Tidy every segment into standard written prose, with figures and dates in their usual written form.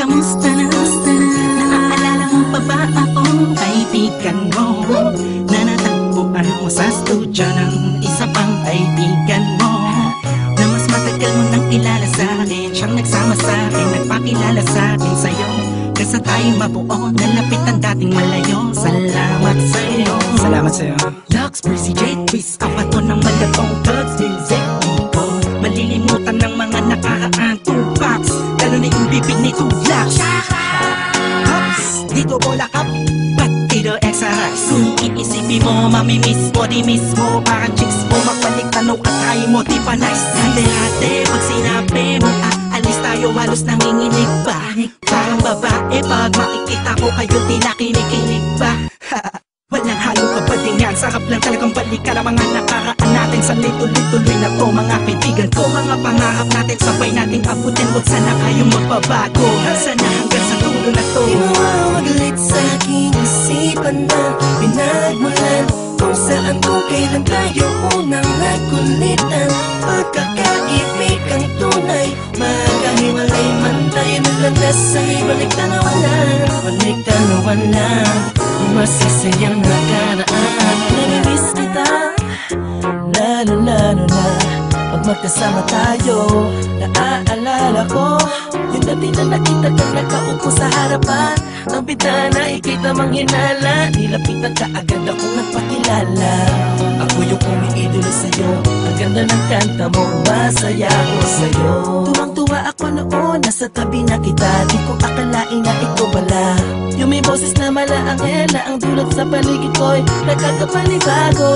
Kamusta na? Naaalala mo pa ba akong kaibigan mo? Na natagpuan mo sa studio ng isa pang kaibigan mo, na mas matagal mo nang kilala sa akin. Siyang nagsama sa akin, nagpakilala sa akin sa'yo. Kasa tayo mabuo, nalapit ang dating malayo. Salamat sa'yo. Salamat sa'yo. Lux, Percy, J, Twist, apato ng malatong thugs, music, people. Malilimutan ng mga nakaraan, Tupacs, lalo na yung bibig ni Tulax. Hops, dito bola kap, ba't dito exercise? Kung iisipin mo, mamimiss mo, di mismo. Parang chicks mo, magbalik tanaw at try mo, di pa nice. Hati-hati, pag sinabi mo, alis tayo, halos nanginginig ba? Parang babae, pag makikita ko kayo, di na kinikinig ba? Walang halong kabadingan, sarap lang talagang balikan ang mga nakaraan natin. Sa tuloy-tuloy na to, mga kaibigan ko, mga pangarap natin, sabay nating abutin. Huwag sana kayong magbabago, sana hanggang sa dulo na to. Di mo magalit sa aking isipan na pinagmulan kung saan kung kailan tayo unang nagkulitan. Pagkakaibig ang tunay, magkahiwalay man tayo nalandas sa ibalik tanawan lang. Balik tanawan lang, masasayang nakaraan. Namimiss kita, lalo-lalo na pag magkasama tayo. Naaalala ko yung dati na nakita kang nakaupo sa harapan ng bintana, ika'y tamang hinala. Nilapitan ka agad akong nagpakilala. Ako yung umiidolo sa'yo, ang ganda ng kanta mo, masaya ako sa'yo. Tuwang-tuwa ako noon, nasa tabi na kita. Di ko akalain na ikaw pala yung may boses na malaanghel, na ang dulot sa paligid ko'y nakakapanibago.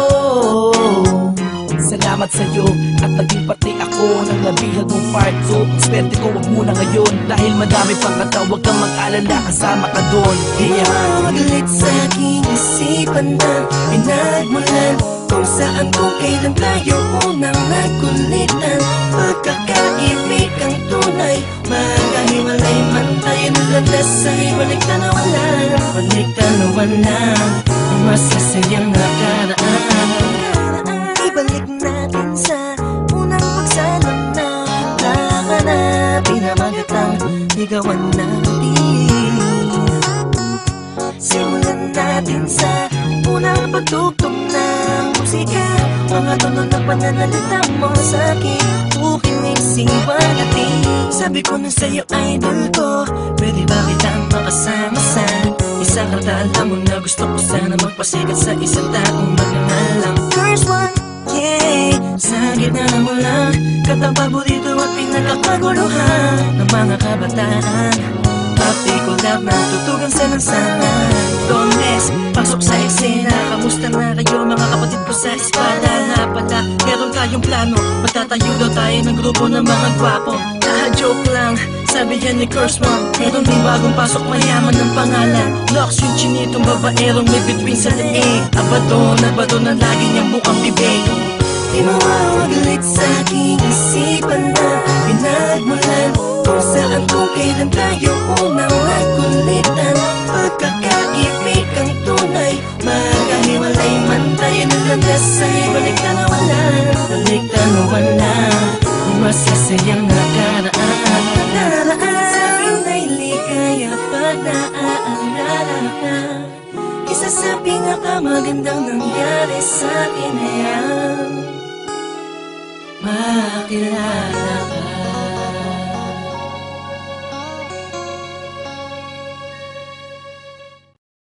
Salamat sa'yo at naging pati ako ng nabihag mong part 2. Swerte ko wag muna ngayon, dahil madami pang kanta. Huwag kang mag-alala, kasama ka doon. Yeah. Magalit sa aking isipan na pinagmulan kung saan kung kailan tayo unang nagkulitan. Pagkakaibig ang tunay, magkahiwalay man tayo nalandas sa ibalik tanawan lang. Balik tanawan lang, masasayang nakaraan. Ibalik natin sa unang pagsalam na kakanapin na magatang ligawan natin. Simulan natin sa unang pagtugtog ng musika, mga tunog ng pananalita mo sa'kin, ukinig siwang natin. Sabi ko na sa'yo, idol ko, pwede ba kitang makasama sa isang kanta? Alam mo na gusto ko sana magpasikat sa isang taong magnangalang First One. Yeah, sa gitna mo lang, kantang paborito at pinagkakaguluhan ng mga kabataan. Papi ko lang na tutugan sa lansangan. Tones, pasok sa eksena. Kamusta na kayo mga kapatid ko sa espada? Nga pala, meron kayong plano, magtatayo daw tayo ng grupo ng mga gwapo. Joke lang, sabi yan ni Curse One. Meron din bagong pasok, mayaman ng pangalan Lux, yung chinitong babaerong may between sa leeg. Abato na lagi niyang bukang bibig. Di mo magalit sa aking isipan na pinagmulan kung saan kung kailan tayo unang nagkulitan. Pagkakaibig ang tunay, magkahiwalay man tayo nalandas sa ibalik tanawan lang. Balik tanawan lang, masasayang nakaraan. Sa akin ay ligaya pag naaalala ka. Isa sa pinakamagandang nangyari sa akin ay ang makilala ka.